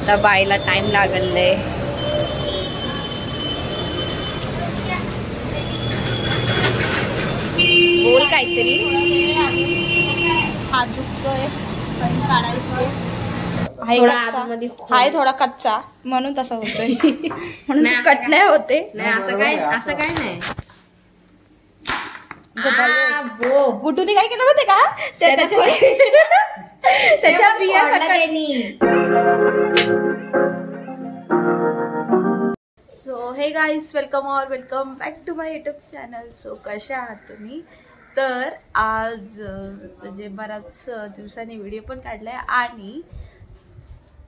आता बायला टाइम लागले. बोल काहीतरी. हात दुखतोय पण काढायचोय. हाय थोडा कच्चा म्हणून तसं होतोय. म्हणून कट नाही होते. नाही असं काय नाही. बुटूनी काय केलं माहितीये का त्याच्या बिया सकाळी. So hey guys, welcome back to my YouTube channel. So कशा आहात तुम्ही? तर आज म्हणजे बऱ्याच दिवसांनी व्हिडिओ पण काढलाय आणि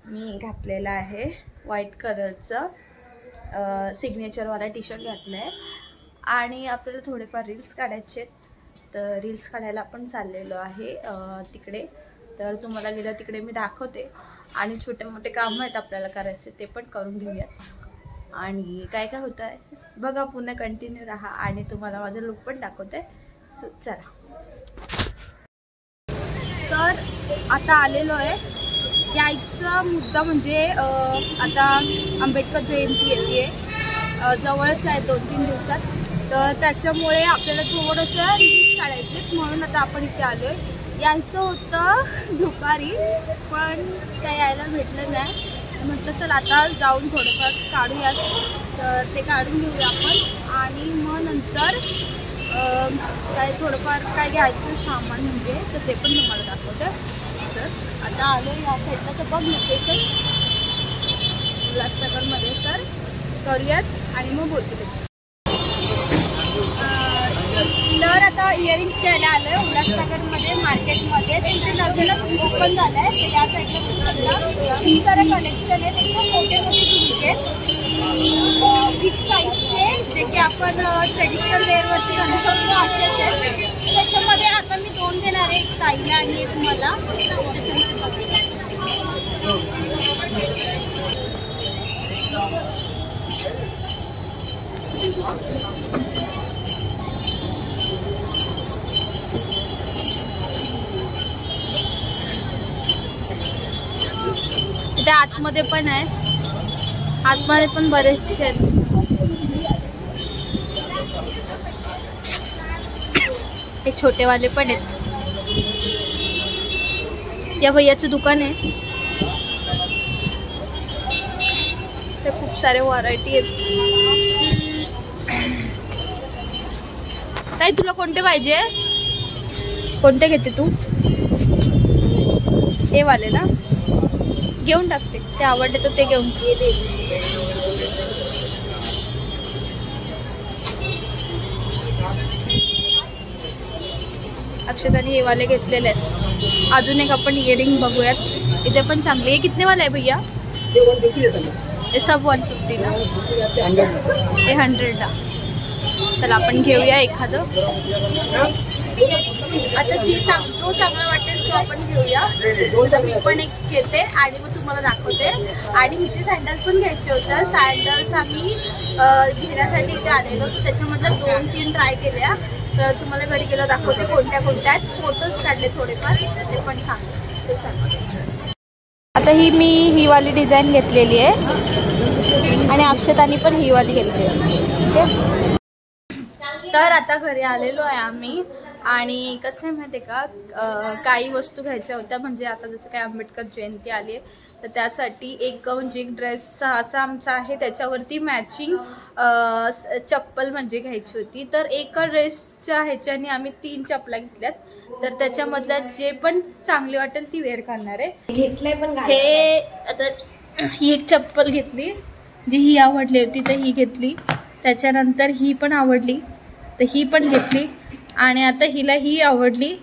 मी घातलेला आहे व्हाईट कलरचं सिग्नेचरवाला टी शर्ट घातलाय आणि आपल्याला थोडेफार रील्स काढायचे. तर रील्स काढायला आपण चाललेलो आहे तिकडे. तर तुम्हाला गेलं तिकडे मी दाखवते आणि छोटे मोठे कामं आहेत आपल्याला करायचे ते पण करून घेऊयात. आणि काय काय होतं आहे बघा, पुन्हा कंटिन्यू राहा आणि तुम्हाला माझा लुक पण दाखवते. चला. तर आता आलेलो आहे. यायचा मुद्दा म्हणजे आता आंबेडकर जयंती येते, जवळच आहे 2-3 दिवसात. तर त्याच्यामुळे आपल्याला थोडंसं रील्स काढायचे म्हणून आता आपण इथे आलो आहे. यायचं होतं दुपारी पण काय यायला भेटलं नाही. म्हटलं चल आता जाऊन थोडंफार काढूयात. तर ते काढून घेऊया आपण आणि मग नंतर काय थोडंफार काय घ्यायचं सामान म्हणजे तर ते पण तुम्हाला दाखवते. तर आता आलो या साईडला तर बघ लोकेशन उल्हासनगरमध्ये. तर करूयात आणि मग बोलतो. तर आता इयरिंग्स घ्यायला आलो आहे उल्हासनगरमध्ये मार्केटमध्ये. तिथे नवीनच ओपन झालं आहे. तर या साईडला खूप सारे कलेक्शन आहेत. खूप मोठे मोठे झुमके आहेत बिग साईजचे जे की आपण ट्रेडिशनल वेअरवरती घालू शकतो असेच आहेत. त्याच्यामध्ये आता मी 2 घेणार आहे, एक ताईला आणि एक मला. त्याच्यामध्ये बघा त्या आतमध्ये पण आहे. आतमध्ये पण बरेचसे आहेत. हे छोटेवाले पण आहेत. या भैयाचं दुकान आहे. ते खूप सारे व्हरायटी आहेत. ताई तुला कोणते पाहिजे? कोणते घेते तू? हे वाले ना, घेऊन टाकते. ते आवडले तर ते घेऊन. अक्षताने हे वाले घेतलेले आहेत. अजून एक आपण इयरिंग बघूयात. इथे पण चांगली आहे. कितने वाला आहे भैया? हे सब 150 ला, हे 100 ला. चला आपण घेऊया एखादं. आता जो चांगला वाटेल तो आपण घेऊया. तर मी पण एक घेते आणि मग तुम्हाला दाखवते. आणि इथे सँडल्स पण घ्यायचे होते. सँडल्स आम्ही घेण्यासाठी इथे आलेलो. तर त्याच्यामधल्या 2-3 ट्राय केल्या. तर तुम्हाला घरी गेलं दाखवते कोणत्या आहेत. फोटोज काढले थोडेफार, ते पण सांगते. आता ही वाली डिझाईन घेतलेली आहे आणि अक्षतानी पण ही वाली घेतली आहे. तर आता घरी आलेलो आहे आम्ही. आणि कसं आहे माहिती आहे का, काही वस्तू घ्यायच्या होत्या. म्हणजे आता जसं काय आंबेडकर जयंती आली आहे तर त्यासाठी एक म्हणजे एक ड्रेस असा आमचा आहे, त्याच्यावरती मॅचिंग चप्पल म्हणजे घ्यायची होती. तर एका ड्रेसच्या ह्याच्याने आम्ही 3 चपला घेतल्यात. तर त्याच्यामधल्या जे पण चांगली वाटेल ती वेअर करणार आहे. घेतलंय पण हे आता ही एक चप्पल घेतली जी ही आवडली होती तर ही घेतली. त्याच्यानंतर ही पण आवडली तर ही पण घेतली. आणि आता हिला ही आवडली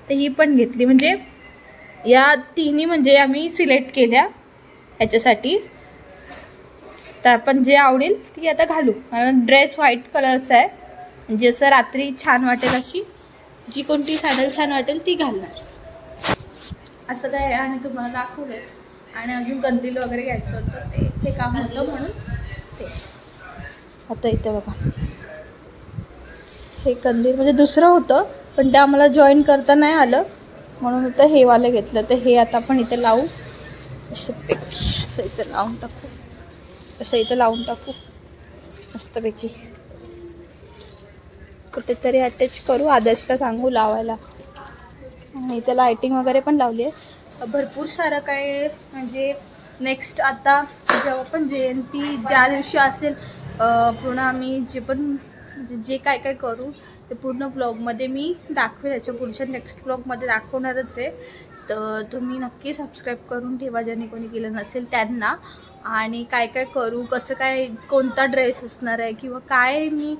तर ही पण घेतली. म्हणजे या तिन्ही म्हणजे आम्ही सिलेक्ट केल्या ह्याच्यासाठी. तर आपण जे आवडेल ती आता घालू. ड्रेस व्हाईट कलरचा आहे. म्हणजे असं रात्री छान वाटेल अशी जी कोणती सँडल छान वाटेल ती घालणार असं काय आहे. आणि तुम्हाला दाखवलेच. आणि अजून कंदील वगैरे घ्यायचं होतं ते काम होतं म्हणून ते. आता इथे बघा हे कंदील म्हणजे दुसरं होतं पण ते आम्हाला जॉईन करता नाही आलं म्हणून आता हे वालं घेतलं. तर हे आता आपण इथे लावू. असं असं इथं लावून टाकू, असं इथं लावून टाकू मस्तपैकी. कुठेतरी अटॅच करू, आदर्शला सांगू लावायला. आणि इथं लायटिंग वगैरे पण लावली आहे. भरपूर सारं काय म्हणजे नेक्स्ट आता जेव्हा पण जयंती ज्या दिवशी असेल पूर्ण आम्ही जे काय काय करू ते पूर्ण ब्लॉगमध्ये मी दाखवेल. याच्या पुढच्या नेक्स्ट ब्लॉगमध्ये दाखवणारच आहे. तर तुम्ही नक्की सबस्क्राईब करून ठेवा ज्यांनी कोणी केलं नसेल त्यांना. आणि काय काय करू, कसं काय, कोणता ड्रेस असणार आहे किंवा काय मी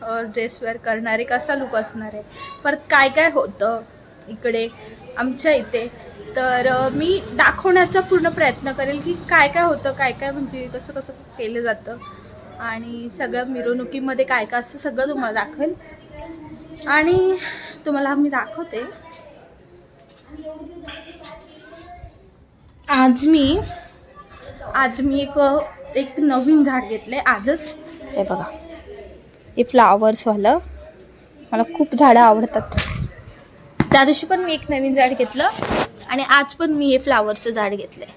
ड्रेस वेअर करणार आहे, कसा लुक असणार आहे, परत काय काय होतं इकडे आमच्या इथे, तर मी दाखवण्याचा पूर्ण प्रयत्न करेल की काय काय होतं, काय काय म्हणजे कसं कसं केलं जातं आणि सगळं मिरवणुकीमध्ये काय काय असतं सगळं तुम्हाला दाखवेल. आणि तुम्हाला मी दाखवते आज मी एक नवीन झाड घेतलंय आजच. हे बघा, हे फ्लावर्सवालं, मला खूप झाडं आवडतात. त्या दिवशी पण मी एक नवीन झाड घेतलं आणि आज पण मी हे फ्लावरचं झाड घेतलंय.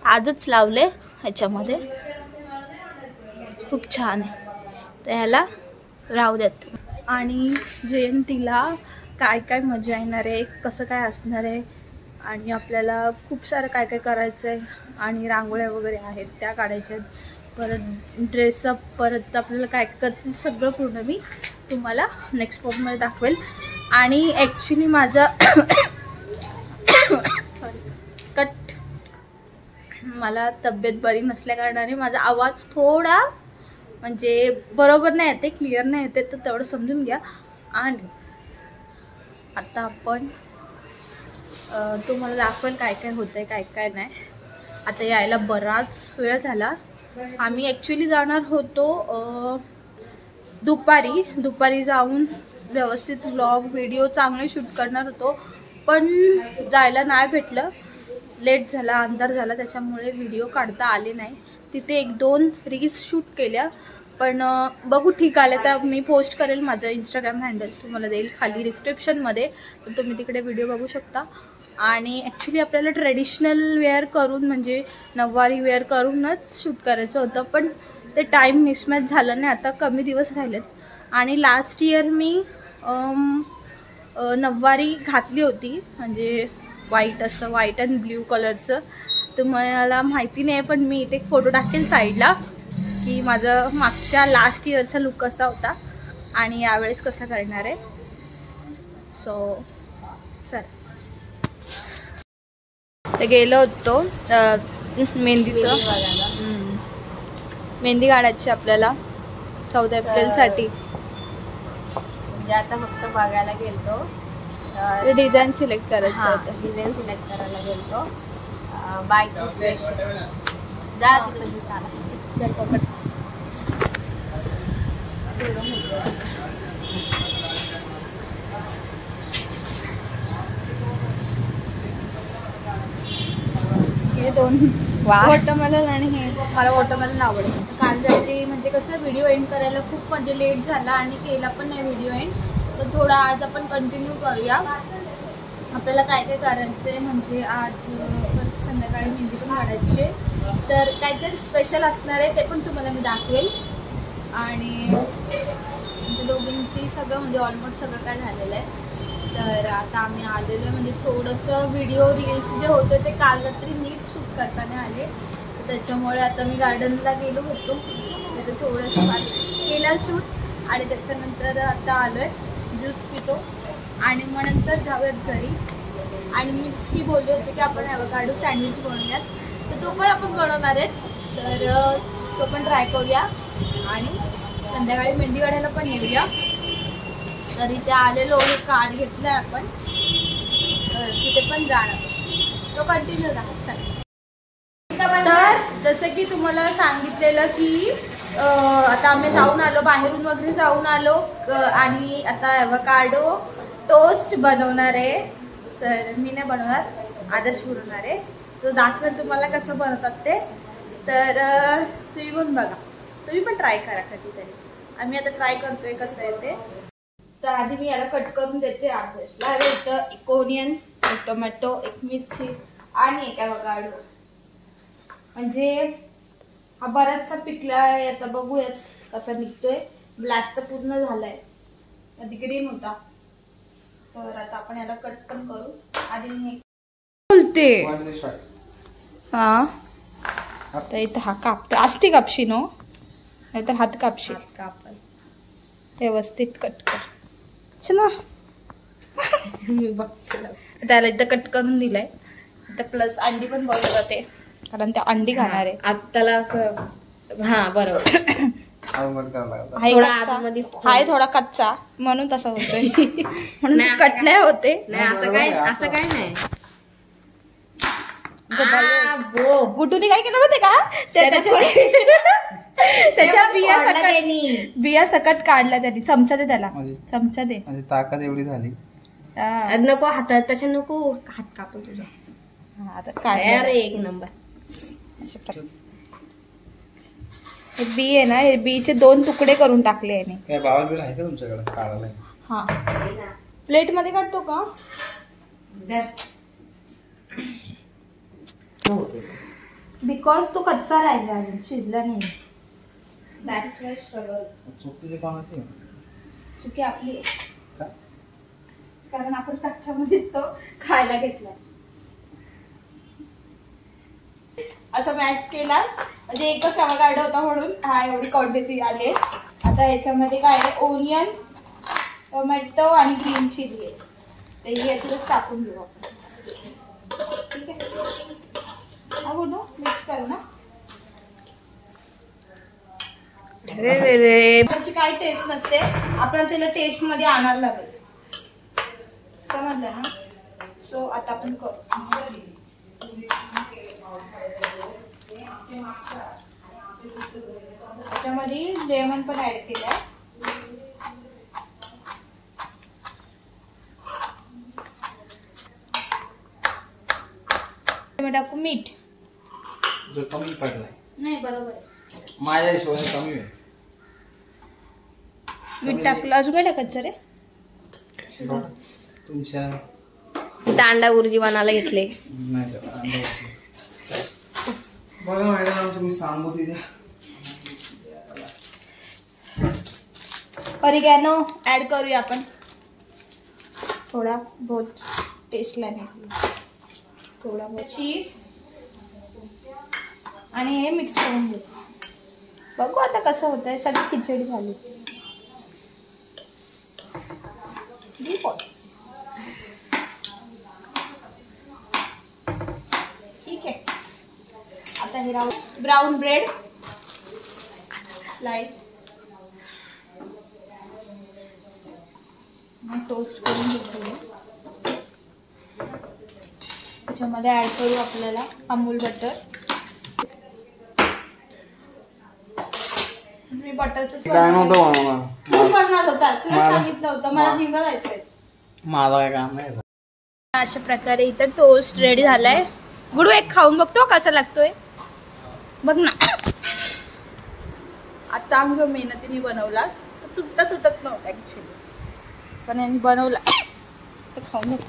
आजच लावले ह्याच्यामध्ये, खूप छान आहे. तर ह्याला राहू द्यात. आणि जयंतीला काय काय मजा येणार आहे, कसं काय असणार आहे आणि आपल्याला खूप सारं काय काय करायचं आहे. आणि रांगोळ्या वगैरे आहेत त्या काढायच्यात, परत ड्रेसअप, परत आपल्याला काय करायचं सगळं पूर्ण मी तुम्हाला नेक्स्ट ब्लॉगमध्ये दाखवेल. आणि ॲक्च्युली माझा मला तब्येत बरी नसल्या कारणाने माझा आवाज थोडा म्हणजे बरोबर नाही येते, क्लिअर नाही येते, तर तेवढं समजून घ्या. आणि आता आपण तुम्हाला दाखवेल काय काय होतंय काय काय नाही. आता यायला बराच वेळ झाला. आम्ही ॲक्च्युली जाणार होतो दुपारी जाऊन व्यवस्थित व्लॉग व्हिडिओ चांगले शूट करणार होतो, पण जायला नाही भेटलं. लेट झाला, अंधार झाला, त्याच्यामुळे व्हिडिओ काढता आले नाही. तिथे 1-2 रील्स शूट केल्या, पण बघू ठीक आले तर मी पोस्ट करेल. माझं इंस्टाग्राम हँडल तुम्हाला देईल खाली डिस्क्रिप्शनमध्ये, तर तुम्ही तिकडे व्हिडिओ बघू शकता. आणि ॲक्च्युली आपल्याला ट्रेडिशनल वेअर करून म्हणजे नऊवारी वेअर करूनच शूट करायचं होतं, पण ते टाईम मिसमॅच झालं नाही. आता कमी दिवस राहिलेत. आणि लास्ट इयर मी नऊवारी घातली होती, म्हणजे व्हाईट अँड ब्ल्यू कलरचं. तर मला माहिती नाही, पण मी इथे एक फोटो टाकेल साईडला की माझं मागच्या लास्ट इयरचा लुक कसा होता आणि यावेळेस कसा करणार आहे. सो चल, ते गेलो होतो मेहंदी काढायची आपल्याला 14 एप्रिलसाठी. म्हणजे आता फक्त बघायला गेलतो, डिझाईन सिलेक्ट करायचं होतं. डिझाईन सिलेक्ट करायला गेलतो. बायको स्पेशल जा तिकडे दिसायला. हे 2 वॉटरमेलन आणि हे मला वॉटरमेलन आवडतं. काल रात्री म्हणजे कसं व्हिडिओ एंड करायला खूप म्हणजे लेट झाला आणि केला पण नाही व्हिडिओ एंड, तर थोडा आज आपण कंटिन्यू करूया. आपल्याला काय काय करायचं आहे म्हणजे आज संध्याकाळी मेहंदी पण काढायची आहे, तर काहीतरी स्पेशल असणार आहे ते पण तुम्हाला मी दाखवेल. आणि दोघींची सगळं म्हणजे ऑलमोस्ट सगळं काय झालेलं आहे. तर आता आम्ही आलेलो आहे, म्हणजे थोडंसं व्हिडिओ रील्स जे होते ते काल रात्री नीट शूट करताना आले, तर त्याच्यामुळे आता मी गार्डनला गेलो होतो, तिथे थोडंसं केलं शूट आणि त्याच्यानंतर आता आलो आहे, ज्यूस पितो आणि मग नंतर जाऊयात घरी. आणि मी की बोलले होते की आपण ॲव्होकाडो सँडविच बनवूयात, तर तो पण आपण बनवणार आहेत, तर तो पण ट्राय करूया. आणि संध्याकाळी मेहंदी काढायला पण येऊया. तर इथे आलेलो एक कार्ड घेतलं आहे आपण, तर तिथे पण जाणार, तो कंटिन्यू राहा. तर जसं की तुम्हाला सांगितलेलं की आता आम्ही जाऊन आलो, बाहेरून वगैरे जाऊन आलो आणि आता ॲव्होकाडो टोस्ट बनवणार आहे. तर मी नाही बनवणार, आदर्श बनवणार आहे. तर दाखवेल तुम्हाला कसं बनवतात ते, तर तुम्ही पण बघा, तुम्ही पण ट्राय करा कधीतरी. आम्ही आता ट्राय करतोय कसं आहे ते. तर आधी मी याला कट करून देते आदर्शला. इथं 1 ओनियन, 1 टोमॅटो, 1 मिरची आणि 1 ॲव्होकाडो. म्हणजे हा बराचसा पिकला आहे. आता बघूयात कसा निघतोय. ब्लॅक तर पूर्ण झालाय, आधी ग्रीन होता. तर आता आपण याला कट पण करू. आधी मी बोलते हा आता इथं हा कापतो. असते कापशी नो, नाहीतर हात कापशी. कापल व्यवस्थित कट कर ना. मी बघते. त्याला इथं कट करून दिलाय. इथं प्लस अंडी पण बनवली जाते, कारण त्या अंडी खाणार आहे. आत्ताला असं हा बरोबर. हाय थोडा कच्चा म्हणून तसा होतोय. म्हणून कट नाही होते. नाही असं काय नाही. गुटूने काय केलं माहितीये का, त्याच्या बिया सकट काढल्या त्यांनी. चमचा दे त्याला, चमचा दे. ताकद एवढी झाली. नको हातात तसे नको, हात कापून तुझा. आता काढ रे एक नंबर. हे बी आहे ना, हे बीचे 2 तुकडे करून टाकले याने. काय बावल बिल आहे का तुमच्याकडे काढायला? हा प्लेट मध्ये काढतो का? बिकॉज तो कच्चा राहिला, अजून शिजला नाही. That's why struggle. चुकीचे कोणाची? चुकी आपली आहे, कारण आपण कच्च्यामध्येच तो खायला घेतला. असं मॅश केला म्हणजे एकच ॲव्होकाडो होता म्हणून हा एवढी क्वांटिटी आली. आता ह्याच्यामध्ये काय आहे, ओनियन, टोमॅटो आणि ग्रीन चिली आहे. तर हे याच्यातच टाकून घेऊ आपण. ठीक आहे, हा बोलतो मिक्स करू ना. त्याची काही टेस्ट नसते, आपल्याला त्याला टेस्ट मध्ये आणायला लागेल, समजलं ना. सो आता आपण करू. त्याच्यामध्ये लेमन पण ऍड केलाय. टाकू मीठ. जो कमी पडलाय नाही बरोबर आहे, माझ्या हिशोबाने कमी आहे. मीठ टाकलं. अजून काय टाकायचं रे? तुमच्या दांडा गुरुजी बनायला घेतले. नाही बघा मॅडम, तुम्ही सांगू द्या. ऑरिगॅनो ऍड करूया आपण, थोडा बहुत टेस्ट लागेल. थोडा बहुत चीज आणि हे मिक्स करून घेऊ. बघू आता कसं होतंय. सगळी खिचडी झाली. ठीक आहे, आता हे राहू. ब्राऊन ब्रेड स्लाइस टोस्ट करून घेतली. त्याच्यामध्ये ऍड करू आपल्याला अमूल बटर. मी बटरच काय नव्हतं तू करणार होता, तुला सांगितलं होतं मला जिंगल जायचंय. माझा काय काम नाही. अशा प्रकारे इथं टोस्ट रेडी झालाय. गुडू एक खाऊन बघतो कसा लागतोय, बघ ना. आता आम्ही मेहनतीने बनवला, तुटत नव्हता ऍक्च्युली, पण यांनी बनवला तर खाऊन बघ.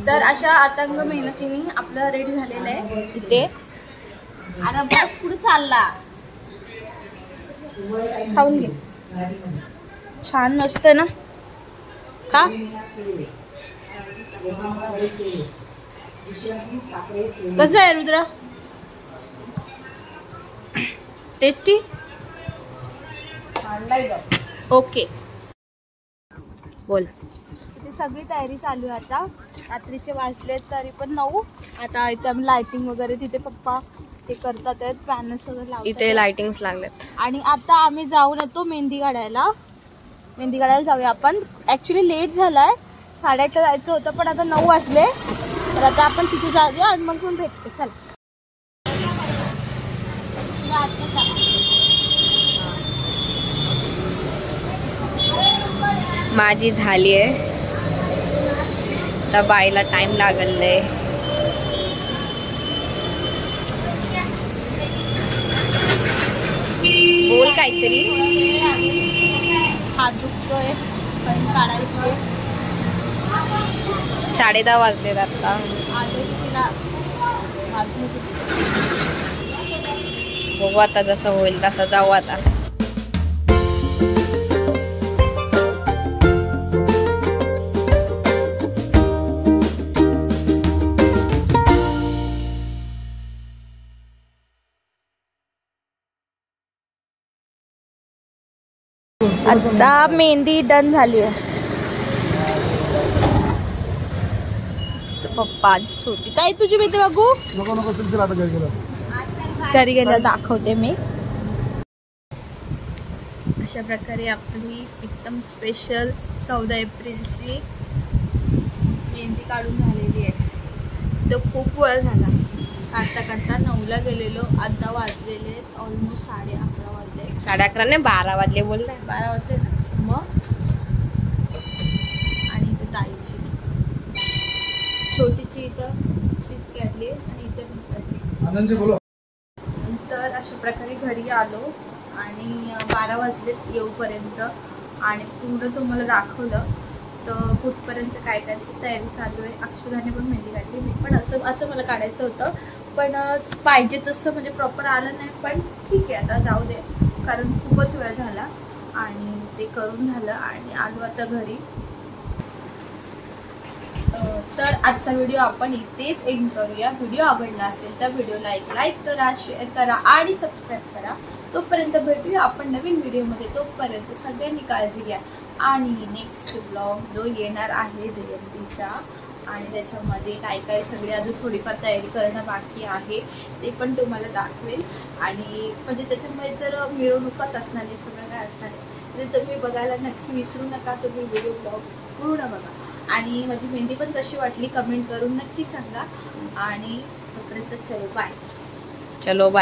तर अशा आतंग मेहनतीने आपलं रेडी झालेलं आहे इथे. आता बस कुठे चालला? खाऊन घे, छान मस्त ना. का कसं आहे रुद्रा? टेस्टी. ओके बोल. इथे सगळी तयारी चालू आहे. आता रात्रीचे वाजले तरी पण 9. आता इथे आम्ही लाइटिंग वगैरे तिथे पप्पा ते करतात, पॅनल्स वगैरे लावतात. इथे लाइटिंग्स लागल्यात. आणि आता आम्ही जाऊन येतो मेहंदी काढायला. मेहंदी काढायला जाऊया आपण. ऍक्च्युली लेट झालाय, 8:30ला जायचं होतं, पण आता 9 वाजले. तर आता आपण तिथे जाऊया आणि मग पण भेटतो. चला माझी झाली आहे. आता बाईला टाइम लागले. बोल काहीतरी. हात दुखतोय पण काढायचोय. 10:30 वाजलेत आता. आले की तिला वाजले बघू आता जसं होईल तसं जाऊ आता. आता मेहंदी डन झाली आहे. पप्पा छोटी काय तुझी मेहंदी बघू. घरी गेल्यावर दाखवते मी. अशा प्रकारे आपली एकदम स्पेशल 14 एप्रिलची मेहंदी काढून झालेली आहे. तो खूप वेळ झाला काढता काढता. 9ला गेलेलो, आता वाजलेले ऑलमोस्ट 11:30 वाजले. 11:30 नाही 12 वाजले बोलला. 12 वाजले ना मग. आणि इथं ताईची छोटीची इथं शीच काढली आणि इथे पण काढली. तर अशा प्रकारे घरी आलो आणि 12 वाजले येऊपर्यंत आणि पूर्ण तुम्हाला दाखवलं. तर कुठपर्यंत काय करायची तयारी चालू आहे. अक्षराने पण मेहंदी काढली. मी पण असं मला काढायचं होतं पण पाहिजे तसं म्हणजे प्रॉपर आलं नाही. पण ठीक आहे आता जाऊ दे कारण खूपच वेळ झाला आणि ते करून झालं आणि आलो आता घरी. तर आजचा व्हिडिओ आपण इथेच एंड करूया. व्हिडिओ आवडला असेल तर व्हिडिओला लाईक करा, शेअर करा आणि सबस्क्राईब करा. तोपर्यंत भेटूया आपण नवीन व्हिडिओमध्ये. तोपर्यंत सगळ्यांनी काळजी घ्या आणि नेक्स्ट ब्लॉग जो येणार आहे जयंतीचा आणि त्याच्यामध्ये काय काय सगळे अजून थोडीफार तयारी करणं बाकी आहे ते पण तुम्हाला दाखवेल. आणि म्हणजे त्याच्यामध्ये तर मिरवणुकाच असणार आहे, सगळं काय असणार आहे ते तुम्ही बघायला नक्की विसरू नका. तुम्ही व्हिडिओ ब्लॉग पूर्ण बघा आणि माझी मेहंदी पण कशी वाटली कमेंट करून नक्की सांगा. आणि तोपर्यंत चलो बाय. चलो बाय.